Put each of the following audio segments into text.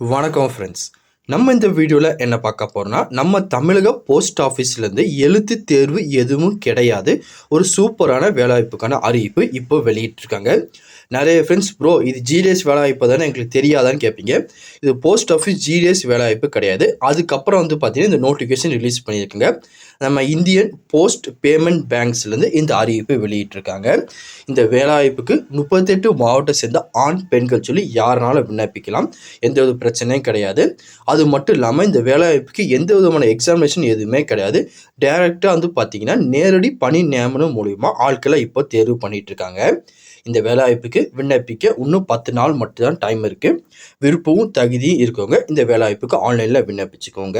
வணக்கம் ஃப்ரெண்ட்ஸ். நம்ம இந்த வீடியோவில் என்ன பார்க்க போகிறோம்னா, நம்ம தமிழக போஸ்ட் ஆஃபீஸ்லேருந்து எழுத்து தேர்வு எதுவும் கிடையாது. ஒரு சூப்பரான வேலைவாய்ப்புக்கான அறிவிப்பு இப்போ வெளியிட்டிருக்காங்க. நிறைய ஃப்ரெண்ட்ஸ், ப்ரோ இது ஜிடிஎஸ் வேலைவாய்ப்பு தானே, எங்களுக்கு தெரியாதான்னு கேட்பீங்க. இது போஸ்ட் ஆஃபீஸ் ஜிடிஎஸ் வேலைவாய்ப்பு கிடையாது. அதுக்கப்புறம் பார்த்தீங்கன்னா இந்த நோட்டிஃபிகேஷன் ரிலீஸ் பண்ணியிருக்குங்க. நம்ம இந்தியன் போஸ்ட் பேமெண்ட் பேங்க்ஸ்லேருந்து இந்த அறிவிப்பு வெளியிட்டிருக்காங்க. இந்த வேலைவாய்ப்புக்கு 38 மாவட்டம் சேர்ந்த ஆண் பெண்கள் சொல்லி யாருனாலும் விண்ணப்பிக்கலாம். எந்த ஒரு பிரச்சனையும் கிடையாது. அது மட்டும் இல்லாமல் இந்த வேலைவாய்ப்புக்கு எந்த விதமான எக்ஸாமினேஷன் எதுவுமே கிடையாது. டைரெக்டாக பார்த்தீங்கன்னா நேரடி பணி நியமனம் மூலிமா ஆட்களை இப்போ தேர்வு பண்ணிட்டு இருக்காங்க. இந்த வேலைவாய்ப்புக்கு விண்ணப்பிக்க இன்னும் 10 நாள் மட்டும்தான் டைம் இருக்குது. விருப்பமும் தகுதியும் இருக்கவங்க இந்த வேலைவாய்ப்புக்கு ஆன்லைனில் விண்ணப்பிச்சுக்கோங்க.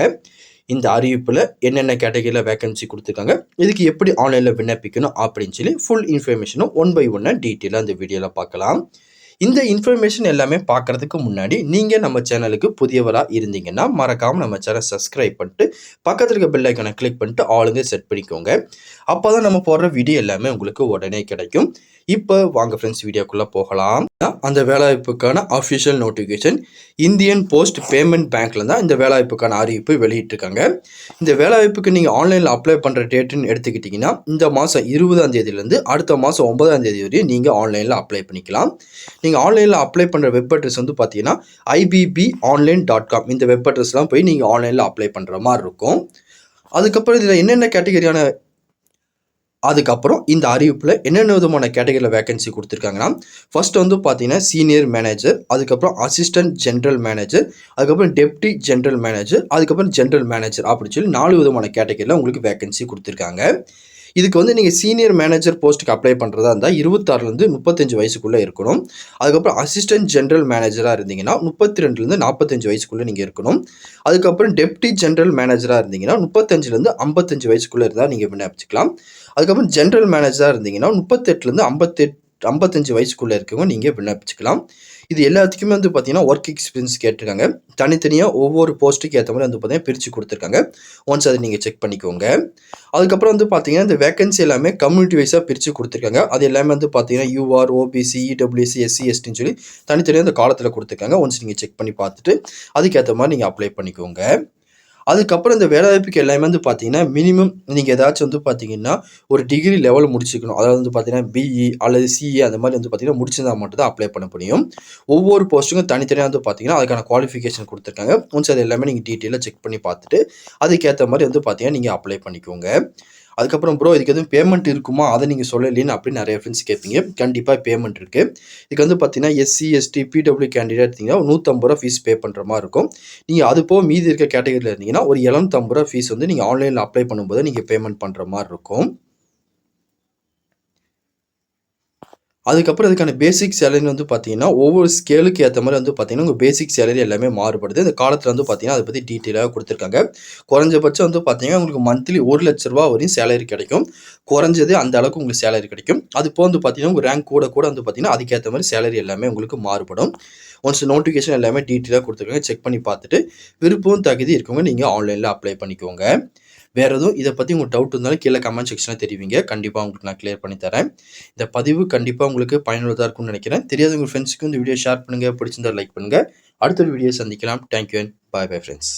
இந்த அறிவிப்பில் என்னென்ன கேட்டகரியில் வேகன்சி கொடுத்துருக்காங்க, இதுக்கு எப்படி ஆன்லைனில் விண்ணப்பிக்கணும் அப்படின்னு சொல்லி ஃபுல் இன்ஃபர்மேஷனும் ஒன் பை ஒன்னாக டீட்டெயிலாக இந்த வீடியோவில் பார்க்கலாம். இந்த இன்ஃபர்மேஷன் எல்லாமே பார்க்குறதுக்கு முன்னாடி நீங்கள் நம்ம சேனலுக்கு புதியவராக இருந்தீங்கன்னா மறக்காமல் நம்ம சேனல் சப்ஸ்கிரைப் பண்ணிட்டு பக்கத்தில் இருக்க பெல் ஐக்கானை கிளிக் பண்ணிட்டு ஆளுங்க செட் பண்ணிக்கோங்க. அப்போ தான் நம்ம போடுற வீடியோ எல்லாமே உங்களுக்கு உடனே கிடைக்கும். இப்போ வாங்க ஃப்ரெண்ட்ஸ், வீடியோக்குள்ளே போகலாம். அந்த வேலைவாய்ப்புக்கான official notification Indian post payment பேங்க்கில் தான் இந்த வேலைவாய்ப்புக்கான அறிவிப்பு வெளியிட்டிருக்காங்க. இந்த வேலைவாய்ப்புக்கு நீங்கள் ஆன்லைனில் அப்ளை பண்ணுற டேட்டுன்னு எடுத்துக்கிட்டிங்கன்னா இந்த மாதம் 20ஆம் தேதியிலேருந்து அடுத்த மாதம் 9ஆம் தேதி வரையும் நீங்கள் ஆன்லைனில் அப்ளை பண்ணிக்கலாம். நீங்கள் ஆன்லைனில் அப்ளை பண்ணுற வெப் அட்ரஸ் பார்த்தீங்கன்னா ibbonline.com இந்த வெப் அட்ரஸ்லாம் போய் நீங்கள் ஆன்லைனில் அப்ளை பண்ணுற மாதிரி இருக்கும். அதுக்கப்புறம் இதில் என்னென்ன கேட்டகரியான அதுக்கப்புறம் இந்த அறிவிப்பில் என்னென்ன விதமான கேட்டகரியில் வேகன்சி கொடுத்துருக்காங்கன்னா, ஃபர்ஸ்ட் பார்த்தீங்கன்னா சீனியர் மேனேஜர், அதுக்கப்புறம் அசிஸ்டன்ட் ஜென்ரல் மேனேஜர், அதுக்கப்புறம் டெப்டி ஜென்ரல் மேனேஜர், அதுக்கப்புறம் ஜென்ரல் மேனேஜர் அப்படின்னு சொல்லி 4 விதமான கேட்டகரியில் உங்களுக்கு வேகன்சி கொடுத்துருக்காங்க. இதுக்கு நீங்கள் சீனியர் மேனேஜர் போஸ்ட்டுக்கு அப்ளை பண்ணுறதா இருந்தால் 26லேருந்து 35 வயசுக்குள்ளே இருக்கணும். அதுக்கப்புறம் அசிஸ்டன்ட் ஜென்ரல் மேனேஜராக இருந்தீங்கன்னா 32லேருந்து 45 வயசுக்குள்ளே நீங்கள் இருக்கணும். அதுக்கப்புறம் டெப்டி ஜென்ரல் மேனேஜராக இருந்தீங்கன்னா 35லேருந்து 55 வயசுக்குள்ளே இருந்தால் நீங்கள் விண்ணப்பிச்சுக்கலாம். அதுக்கப்புறம் ஜென்ரல் மேனேஜராக இருந்தீங்கன்னா 38லேருந்து 55 வயசுக்குள்ளே இருக்கவங்க நீங்கள் விண்ணப்பிச்சுக்கலாம். இது எல்லாத்துக்குமே பார்த்தீங்கன்னா ஒர்க் எக்ஸ்பீரியன்ஸ் கேட்டிருக்காங்க. தனித்தனியாக ஒவ்வொரு போஸ்ட்டுக்கு ஏற்ற மாதிரி பார்த்தீங்கன்னா பிரித்து கொடுத்துருக்காங்க. ஒன்ஸ் அதை நீங்கள் செக் பண்ணிக்கோங்க. அதுக்கப்புறம் பார்த்தீங்கன்னா இந்த வேகன்சி எல்லாமே கம்யூனிட்டி வைஸாக பிரித்து கொடுத்துருக்காங்க. அது எல்லாமே பார்த்தீங்கன்னா யூஆர், ஓபிசி, இடபிள்யூசி, எஸ்சி, எஸ்டின்னு சொல்லி தனித்தனியாக இந்த காலத்தில் கொடுத்துருக்காங்க. ஒன்ஸ் நீங்கள் செக் பண்ணி பார்த்துட்டு அதுக்கேற்ற மாதிரி நீங்கள் அப்ளை பண்ணிக்கோங்க. அதுக்கப்புறம் இந்த வேலைவாய்ப்புக்கு எல்லாமே பார்த்தீங்கன்னா மினிமம் நீங்கள் ஏதாச்சும் பார்த்தீங்கன்னா ஒரு டிகிரி லெவல் முடிச்சுக்கணும். அதாவது பார்த்தீங்கன்னா பிஇ அல்லது சிஏ அந்த மாதிரி பார்த்தீங்கன்னா முடிச்சிருந்தா மட்டும் தான் அப்ளை பண்ண முடியும். ஒவ்வொரு போஸ்ட்டுக்கும் தனித்தனியாக பார்த்தீங்கன்னா அதுக்கான குவாலிஃபிகேஷன் கொடுத்துருக்காங்க. ஒன்ஸ் அது எல்லாமே நீங்கள் டீட்டெயிலாக செக் பண்ணி பார்த்துட்டு அதுக்கேற்ற மாதிரி பார்த்தீங்கன்னா நீங்கள் அப்ளை பண்ணிக்கோங்க. அதுக்கப்புறம் ப்ரோ இதுக்கு எதுவும் பேமெண்ட் இருக்குமா, அதை நீங்கள் சொல்லலைன்னு அப்படின்னு நிறைய ஃப்ரெண்ட்ஸ் கேட்பீங்க. கண்டிப்பாக பேமெண்ட் இருக்குது. இதுக்கு பார்த்தீங்கன்னா எஸ்சி, எஸ்டி, பிடபிள்யூ கேண்டிடேட் இருந்தீங்கன்னா 150 ரூபா ஃபீஸ் பே பண்ணுற மாதிரி இருக்கும். நீங்கள் அது போக மீதி இருக்க கேட்டகரியில் இருந்தீங்கன்னா ஒரு 750 ரூபா ஃபீஸ் நீங்கள் ஆன்லைனில் அப்ளை பண்ணும்போது நீங்கள் பேமெண்ட் பண்ணுற மாதிரி இருக்கும். அதுக்கப்புறம் இதுக்கான பேசிக் சேலரி பார்த்தீங்கன்னா ஒவ்வொரு ஸ்கேலுக்கு ஏற்ற மாதிரி பார்த்தீங்கன்னா உங்கள் பேசிக் சேலரி எல்லாமே மாறுபடுது. இந்த காலத்தில் பார்த்தீங்கன்னா அதை பற்றி டீட்டெயிலாக கொடுத்துருக்காங்க. குறைஞ்சபட்சம் பார்த்தீங்கன்னா உங்களுக்கு மந்த்லி 1 லட்ச ரூபா வரையும் சேலரி கிடைக்கும். குறைஞ்சது அந்த அளவுக்கு உங்களுக்கு சேலரி கிடைக்கும். அது போக பார்த்தீங்கன்னா உங்கள் ரேங்க் கூட பார்த்தீங்கன்னா அதுக்கேற்ற மாதிரி சேலரி எல்லாமே உங்களுக்கு மாறுபடும். ஒன்ஸ் நோட்டிஃபிகேஷன் எல்லாமே டீட்டெயிலாக கொடுத்துருக்காங்க. செக் பண்ணி பார்த்துட்டு விருப்பம் தகுதி இருக்கவங்க நீங்கள் ஆன்லைனில் அப்ளை பண்ணிக்கோங்க. வேறு எதுவும் இதை பற்றி உங்களுக்கு டவுட் இருந்தாலும் கீழே கமெண்ட் செக்ஷனில் தெரிவிங்க. கண்டிப்பாக உங்களுக்கு நான் கிளியர் பண்ணி தரேன். இந்த பதிவு கண்டிப்பாக உங்களுக்கு பயனுள்ளதாக இருக்கும்னு நினைக்கிறேன். தெரியாத உங்கள் ஃப்ரெண்ட்ஸுக்கு இந்த வீடியோ ஷேர் பண்ணுங்கள். பிடிச்சிருந்தா லைக் பண்ணுங்கள். அடுத்த ஒரு வீடியோ சந்திக்கலாம். Thank you and bye friends.